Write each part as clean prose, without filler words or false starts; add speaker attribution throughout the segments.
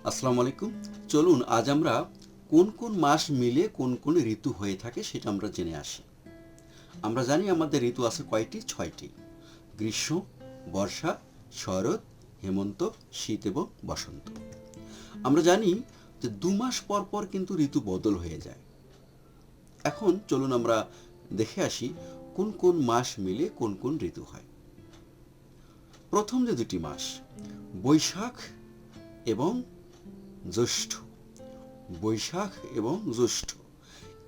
Speaker 1: আসসালামু আলাইকুম। চলুন আজ আমরা কোন কোন মাস মিলে কোন কোন ঋতু হয়ে থাকে সেটা আমরা জেনে আসি। আমরা জানি আমাদের ঋতু আছে কয়টি? 6টি। গ্রীষ্ম, বর্ষা, শরৎ, হেমন্ত, শীত এবং বসন্ত। আমরা জানি যে 2 মাস পর পর কিন্তু ঋতু বদল হয়ে যায়। এখন চলুন আমরা দেখে আসি কোন কোন মাস মিলে কোন কোন ঋতু হয়। প্রথম যে দুটি মাস, বৈশাখ এবং জ্যৈষ্ঠ। বৈশাখ এবং জ্যৈষ্ঠ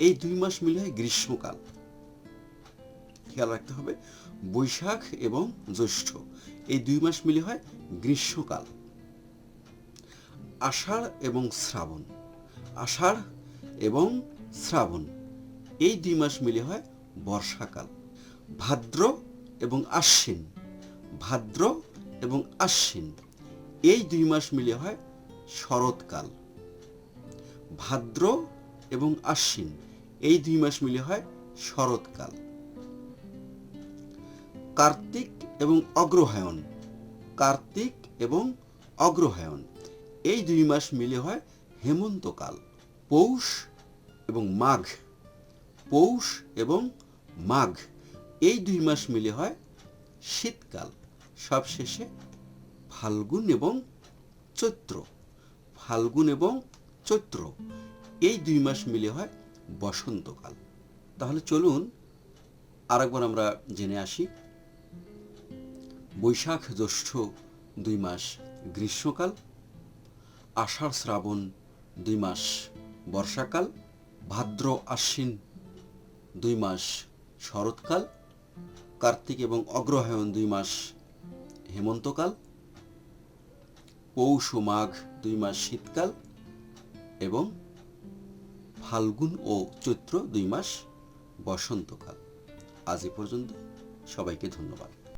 Speaker 1: এই 2 মাস মিলে হয় গ্রীষ্মকাল। খেয়াল রাখতে হবে, বৈশাখ এবং জ্যৈষ্ঠ এই 2 মাস মিলে হয় গ্রীষ্মকাল। আষাঢ় এবং শ্রাবণ, আষাঢ় এবং শ্রাবণ এই 2 মাস মিলে হয় বর্ষাকাল। ভাদ্র এবং আশ্বিন, ভাদ্র এবং আশ্বিন এই 2 মাস মিলে হয় শরৎকাল। ভাদ্র এবং আশ্বিন এই 2 মাস মিলে হয় শরৎকাল। কার্তিক এবং অগ্রহায়ণ, কার্তিক এবং অগ্রহায়ণ এই 2 মাস মিলে হয় হেমন্তকাল। পৌষ এবং মাঘ, পৌষ এবং মাঘ এই 2 মাস মিলে হয় শীতকাল। সবশেষে ফাল্গুন এবং চৈত্র, ফাল্গুন এবং চৈত্র এই 2 মাস মিলে হয় বসন্তকাল। তাহলে চলুন আরেকবার আমরা জেনে আসি। বৈশাখ জ্যৈষ্ঠ 2 মাস গ্রীষ্মকাল, আষাঢ় শ্রাবণ 2 মাস বর্ষাকাল, ভাদ্র আশ্বিন 2 মাস শরৎকাল, কার্তিক এবং অগ্রহায়ণ 2 মাস হেমন্তকাল, পৌষ ও মাঘ 2 মাস শীতকাল এবং ফাল্গুন ও চৈত্র 2 মাস বসন্তকাল। আজ এ পর্যন্ত, সবাইকে ধন্যবাদ।